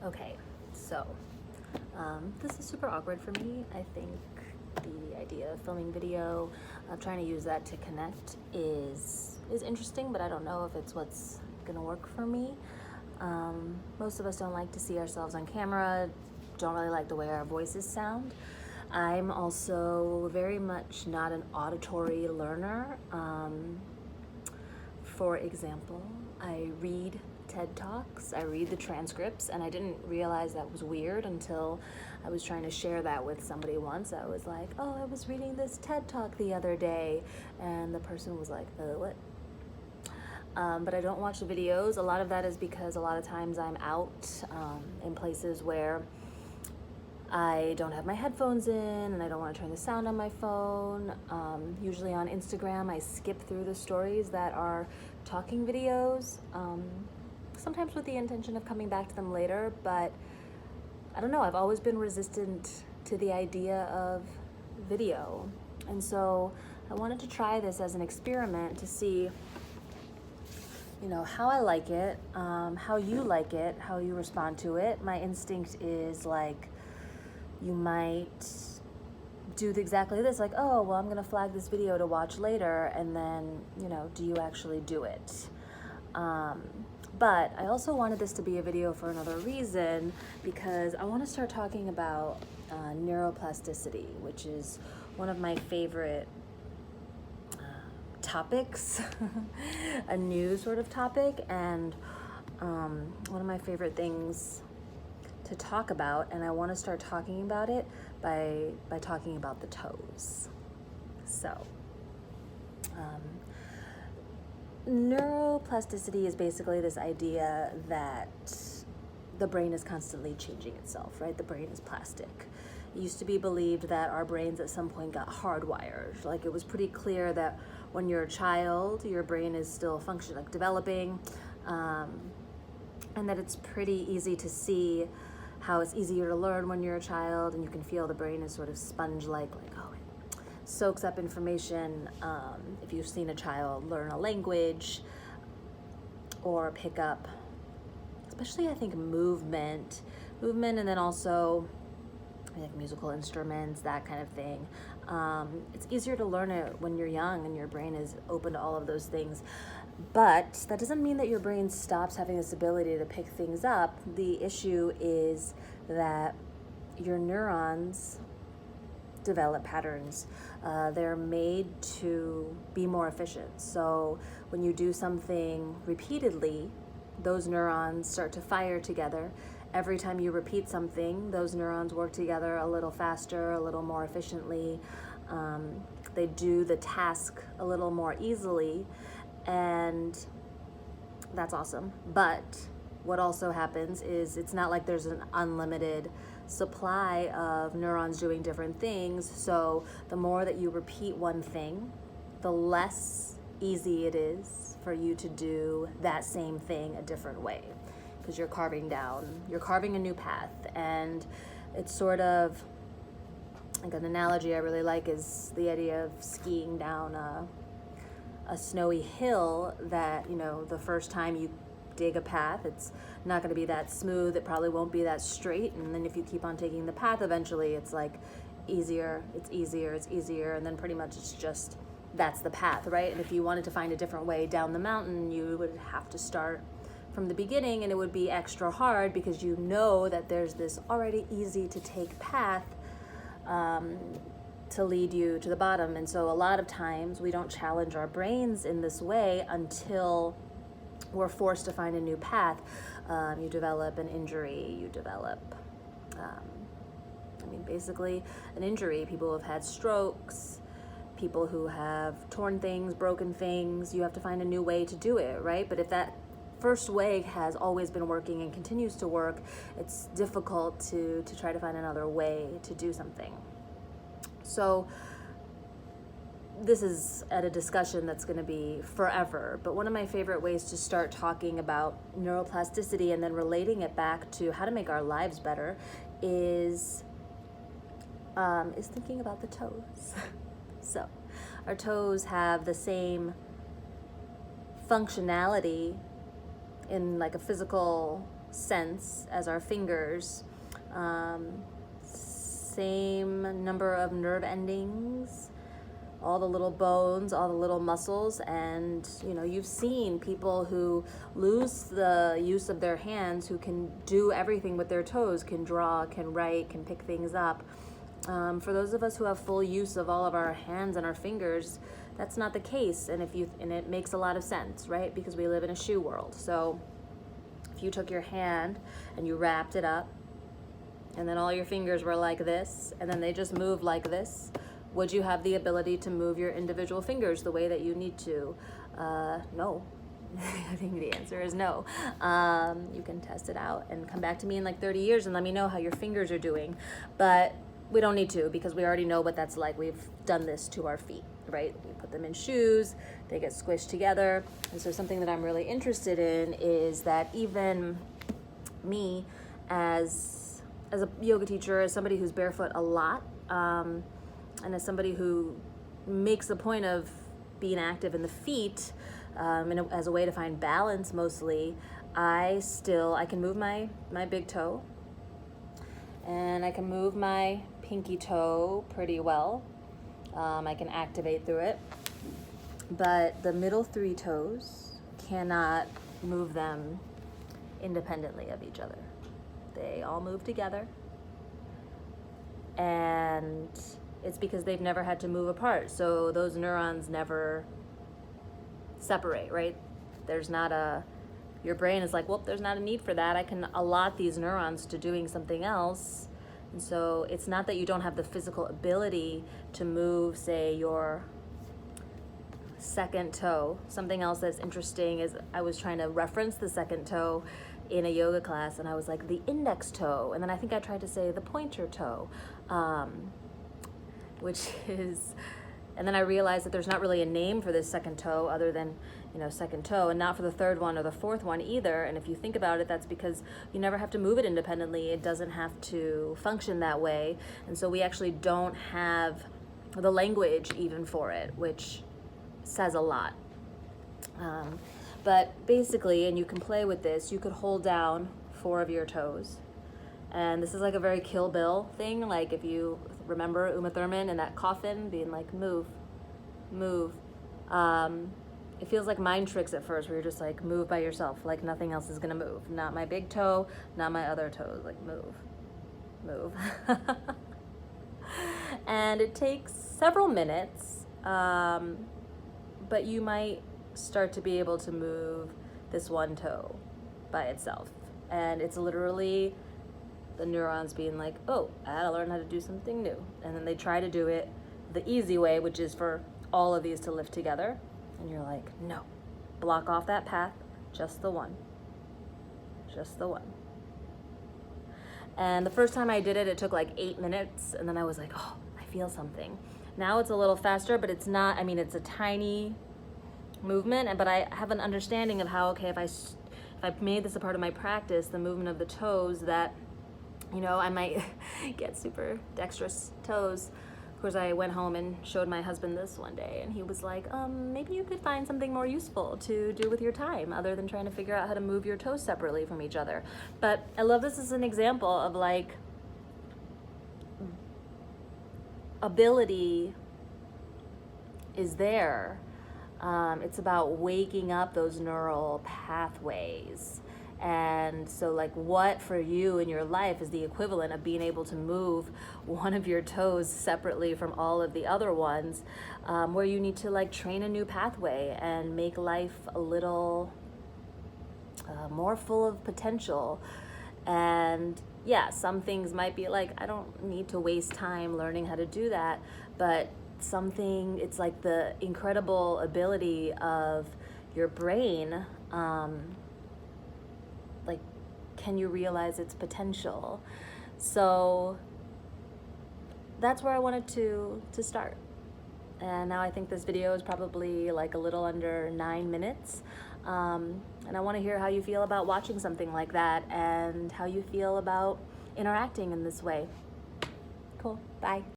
Okay, so this is super awkward for me. I think the idea of filming video, of trying to use that to connect is interesting, but I don't know if it's what's gonna work for me. Most of us don't like to see ourselves on camera, don't really like the way our voices sound. I'm also very much not an auditory learner. For example, I read TED Talks, I read the transcripts, and I didn't realize that was weird until I was trying to share that with somebody once. I was like, oh, I was reading this TED Talk the other day, and the person was like, what? But I don't watch the videos. A lot of that is because a lot of times I'm out in places where I don't have my headphones in and I don't want to turn the sound on my phone. Usually on Instagram, I skip through the stories that are talking videos, sometimes with the intention of coming back to them later, but I don't know, I've always been resistant to the idea of video. And so I wanted to try this as an experiment to see, you know, how I like it, how you like it, how you respond to it. My instinct is like, you might do exactly this, like, oh, well, I'm gonna flag this video to watch later, and then, you know, do you actually do it? But I also wanted this to be a video for another reason, because I want to start talking about neuroplasticity, which is one of my favorite topics, a new sort of topic, and one of my favorite things to talk about, and I want to start talking about it by talking about the toes. So, neuroplasticity is basically this idea that the brain is constantly changing itself, right? The brain is plastic. It used to be believed that our brains at some point got hardwired. Like, it was pretty clear that when you're a child, your brain is still functioning, like developing, and that it's pretty easy to see how it's easier to learn when you're a child, and you can feel the brain is sort of sponge-like, oh, it soaks up information. If you've seen a child learn a language or pick up, especially I think movement, and then also like musical instruments, that kind of thing. It's easier to learn it when you're young and your brain is open to all of those things. But that doesn't mean that your brain stops having this ability to pick things up. The issue is that your neurons develop patterns. They're made to be more efficient. So when you do something repeatedly, those neurons start to fire together. Every time you repeat something, those neurons work together a little faster, a little more efficiently. They do the task a little more easily, and that's awesome. But what also happens is it's not like there's an unlimited supply of neurons doing different things. So the more that you repeat one thing, the less easy it is for you to do that same thing a different way, because you're carving a new path. And it's sort of like, an analogy I really like is the idea of skiing down a snowy hill, that, you know, the first time you dig a path, it's not going to be that smooth, it probably won't be that straight, and then if you keep on taking the path, eventually it's like it's easier, and then pretty much it's just, that's the path, right? And if you wanted to find a different way down the mountain, you would have to start from the beginning, and it would be extra hard because you know that there's this already easy to take path to lead you to the bottom. And so a lot of times we don't challenge our brains in this way until we're forced to find a new path. You develop an injury, you develop, basically an injury. People who have had strokes, people who have torn things, broken things, you have to find a new way to do it, right? But if that first way has always been working and continues to work, it's difficult to try to find another way to do something. So this is at a discussion that's going to be forever, but one of my favorite ways to start talking about neuroplasticity and then relating it back to how to make our lives better is thinking about the toes. So our toes have the same functionality in like a physical sense as our fingers. Same number of nerve endings, all the little bones, all the little muscles. And you've seen people who lose the use of their hands, who can do everything with their toes, can draw, can write, can pick things up. For those of us who have full use of all of our hands and our fingers, that's not the case. And it makes a lot of sense, right? Because we live in a shoe world. So if you took your hand and you wrapped it up, and then all your fingers were like this, and then they just moved like this, would you have the ability to move your individual fingers the way that you need to? No. I think the answer is no. You can test it out and come back to me in like 30 years and let me know how your fingers are doing. But we don't need to, because we already know what that's like. We've done this to our feet, right? We put them in shoes, they get squished together. And so something that I'm really interested in is that even me as a yoga teacher, as somebody who's barefoot a lot, and as somebody who makes a point of being active in the feet, as a way to find balance mostly, I can move my big toe, and I can move my pinky toe pretty well. I can activate through it, but the middle 3 toes, cannot move them independently of each other. They all move together, and it's because they've never had to move apart. So those neurons never separate, right? Your brain is like, well, there's not a need for that. I can allot these neurons to doing something else. And so it's not that you don't have the physical ability to move, say, your second toe. Something else that's interesting is I was trying to reference the second toe in a yoga class, and I was like, the index toe, and then I think I tried to say the pointer toe, and then I realized that there's not really a name for this second toe other than second toe, and not for the third one or the fourth one either. And if you think about it, that's because you never have to move it independently. It doesn't have to function that way, and so we actually don't have the language even for it, which says a lot. But basically, and you can play with this, you could hold down 4 of your toes. And this is like a very Kill Bill thing. Like if you remember Uma Thurman in that coffin being like, move, move. It feels like mind tricks at first, where you're just like, move by yourself, like nothing else is gonna move. Not my big toe, not my other toes, like move, move. And it takes several minutes, but you might start to be able to move this one toe by itself. And it's literally the neurons being like, oh, I had to learn how to do something new. And then they try to do it the easy way, which is for all of these to lift together. And you're like, no, block off that path, just the one, just the one. And the first time I did it, it took like 8 minutes, and then I was like, oh, I feel something. Now it's a little faster, but it's not, it's a tiny movement, but I have an understanding of how, okay, if I made this a part of my practice, the movement of the toes, that I might get super dexterous toes. Of course, I went home and showed my husband this one day, and he was like, maybe you could find something more useful to do with your time other than trying to figure out how to move your toes separately from each other. But I love this as an example of like ability is there. It's about waking up those neural pathways. And so like, what for you in your life is the equivalent of being able to move one of your toes separately from all of the other ones, where you need to like train a new pathway and make life a little more full of potential. And yeah, some things might be like, I don't need to waste time learning how to do that, but it's like the incredible ability of your brain, like, can you realize its potential? So that's where I wanted to start. And now I think this video is probably like a little under 9 minutes. And I want to hear how you feel about watching something like that and how you feel about interacting in this way. Cool. Bye.